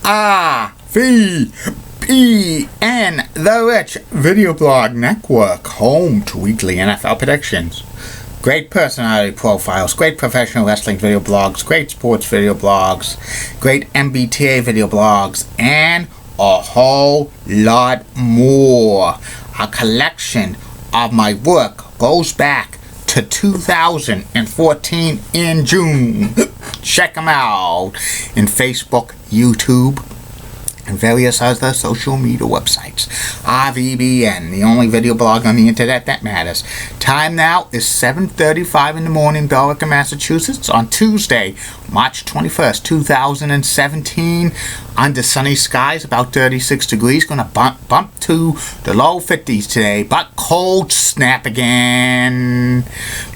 RVBN, the Rich Video Blog Network, home to weekly NFL predictions, great personality profiles, great professional wrestling video blogs, great sports video blogs, great MBTA video blogs, and a whole lot more. A collection of my work goes back to 2014 in June. Check them out in Facebook, YouTube, and various other social media websites. RVBN, the only video blog on the internet that matters. Time now is 7:35 in the morning, Billerica, Massachusetts, on Tuesday, March 21st, 2017. Under sunny skies, about 36 degrees. Going to bump to the low 50s today, but cold snap again.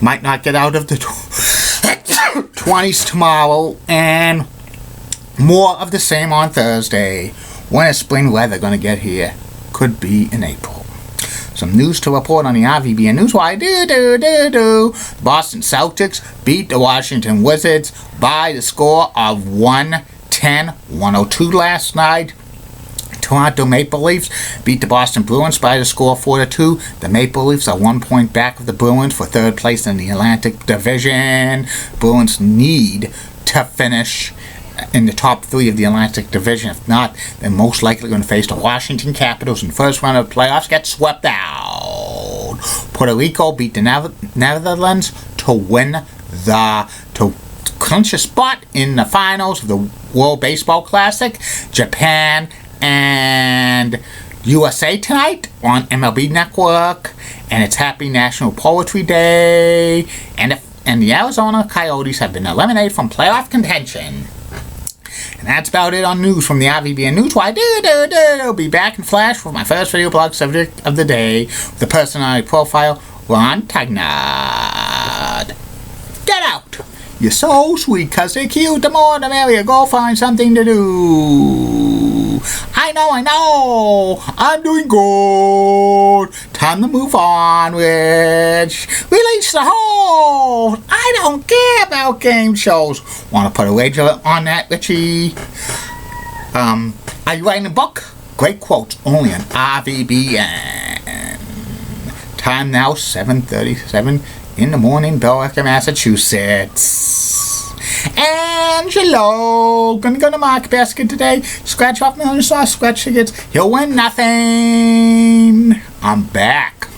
Might not get out of the 20s tomorrow, and more of the same on Thursday. When is spring weather going to get here? Could be in April. Some news to report on the RVBN Newswire. Boston Celtics beat the Washington Wizards by the score of 110-102 last night. Toronto Maple Leafs beat the Boston Bruins by the score of 4-2. The Maple Leafs are 1 point back of the Bruins for third place in the Atlantic Division. Bruins need to finish in the top 3 of the Atlantic Division. If not, they're most likely going to face the Washington Capitals in the first round of the playoffs, get swept out. Puerto Rico beat the Netherlands to clinch a spot in the finals of the World Baseball Classic. Japan and USA tonight on MLB Network, and it's Happy National Poetry Day, and the Arizona Coyotes have been eliminated from playoff contention. And that's about it on news from the RVBN Newswire. I'll be back in flash with my first video blog subject of the day, the personality profile, Ron Tugnutt. Get out! You're so sweet, 'cause they're cute. The more the merrier. Go find something to do. I know. I'm doing good. Time to move on, Rich. Release the hold. I don't care about game shows. Want to put a wager on that, Richie? Are you writing a book? Great quotes only on RVBN. Time now 7:37 in the morning, Billerica, Massachusetts. Angelo, gonna go to Market Basket today. Scratch off million sauce scratch tickets. He'll win nothing. I'm back.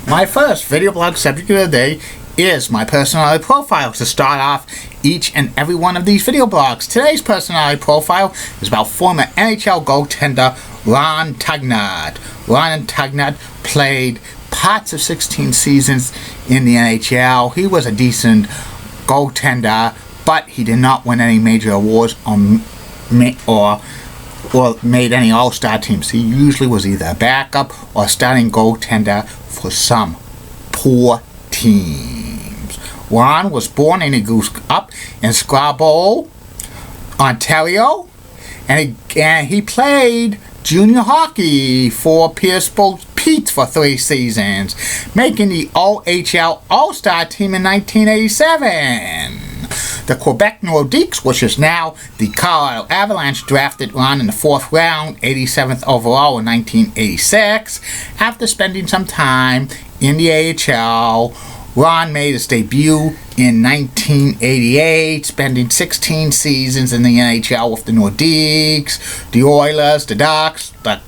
My first video blog subject of the day is my personality profile. To start off each and every one of these video blogs, today's personality profile is about former NHL goaltender Ron Tugnutt. Ron Tugnutt played parts of 16 seasons in the NHL. He was a decent goaltender, but he did not win any major awards or made any all-star teams. He usually was either a backup or starting goaltender for some poor teams. Ron was born and he grew up in Scarborough, Ontario, and he played junior hockey for Petersburg Pete for 3 seasons, making the OHL All-Star team in 1987. The Quebec Nordiques, which is now the Colorado Avalanche, drafted Ron in the 4th round, 87th overall in 1986. After spending some time in the AHL, Ron made his debut in 1988, spending 16 seasons in the NHL with the Nordiques, the Oilers, the Ducks, the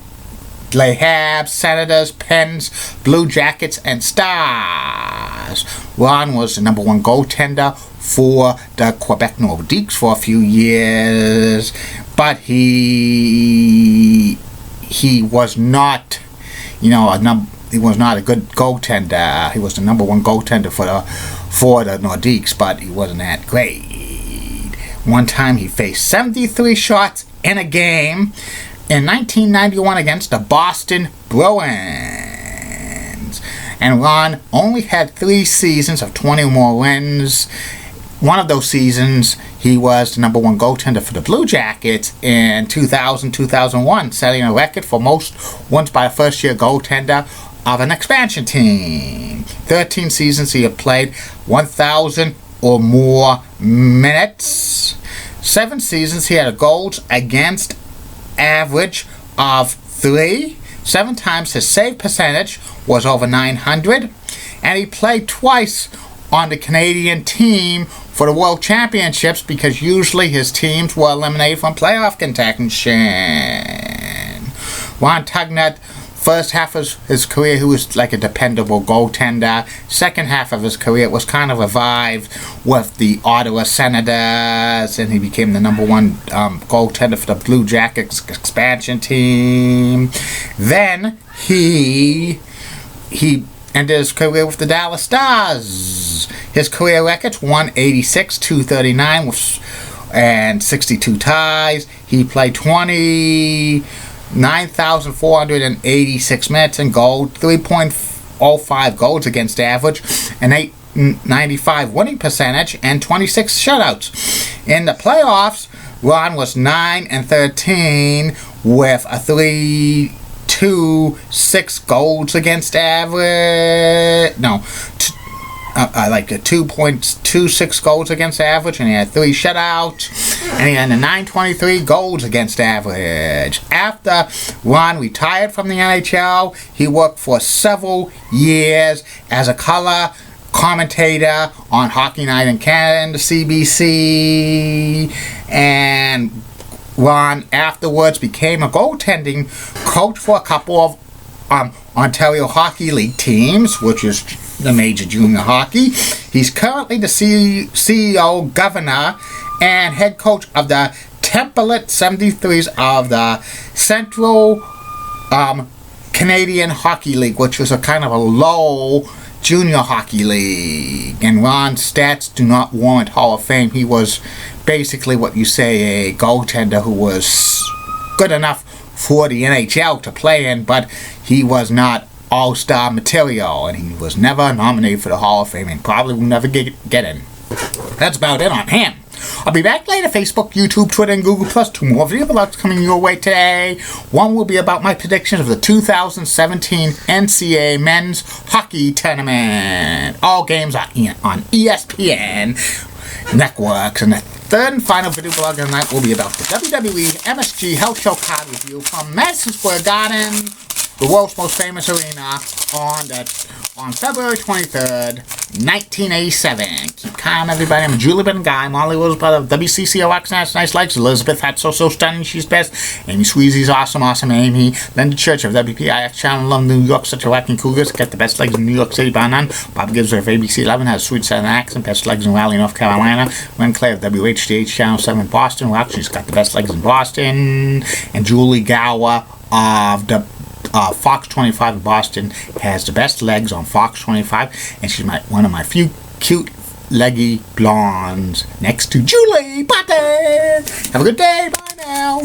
Habs, Senators, Pens, Blue Jackets, and Stars. Ron was the number 1 goaltender for the Quebec Nordiques for a few years, but he was not, he was not a good goaltender. He was the number 1 goaltender for the Nordiques, but he wasn't that great. One time he faced 73 shots in a game in 1991 against the Boston Bruins. And Ron only had 3 seasons of 20 or more wins. One of those seasons, he was the number 1 goaltender for the Blue Jackets in 2000-2001, setting a record for most wins by a first-year goaltender of an expansion team. 13 seasons he had played 1,000 or more minutes. 7 seasons, he had a goals against average of 3. 7 times his save percentage was over 900. And he played twice on the Canadian team for the World Championships because usually his teams were eliminated from playoff contention. Ron Tugnutt, first half of his career, he was like a dependable goaltender. Second half of his career was kind of revived with the Ottawa Senators, and he became the number 1 goaltender for the Blue Jackets expansion team. Then he ended his career with the Dallas Stars. His career records: 186, 239 and 62 ties. He played 9,486 minutes in goal, 3.05 goals against average, an 895 winning percentage, and 26 shutouts. In the playoffs, Ron was 9-13 with a 3.26 goals against average. No, like a 2.26 goals against average, and he had 3 shutouts, and he had a 923 goals against average. After Ron retired from the NHL, he worked for several years as a color commentator on Hockey Night in Canada and the CBC, and Ron afterwards became a goaltending coach for a couple of Ontario Hockey League teams, which is the major junior hockey. He's currently the CEO, governor, and head coach of the Template 73s of the Central Canadian Hockey League, which was a kind of a low junior hockey league. And Ron's stats do not warrant Hall of Fame. He was basically what you say a goaltender who was good enough for the NHL to play in, but he was not all-star material, and he was never nominated for the Hall of Fame and probably will never get in. That's about it on him. I'll be back later. Facebook, YouTube, Twitter, and Google+. 2 more video vlogs coming your way today. One will be about my predictions of the 2017 NCAA Men's Hockey Tournament. All games are on ESPN Networks. And the third and final video vlog of the night will be about the WWE MSG Health Show card review from Madison Square Garden, the world's most famous arena, on February 23rd, 1987. Keep calm, everybody. I'm Julie Ben Guy. Molly was part of WCCOX. Nice legs. Elizabeth had so stunning. She's best. Amy Sweezy's awesome. Amy. Linda Church of WPIX Channel. Love New York. Such a whacking cougars. Got the best legs in New York City, bar none. Bob Gibbs of ABC 11 has a sweet southern accent. Best legs in Raleigh, North Carolina. Ren Clay of WHDH Channel 7 Boston. Well, she's got the best legs in Boston. And Julie Gower of the Fox 25 in Boston has the best legs on Fox 25, and she's one of my few cute leggy blondes next to Julie Potter. Have a good day. Bye now.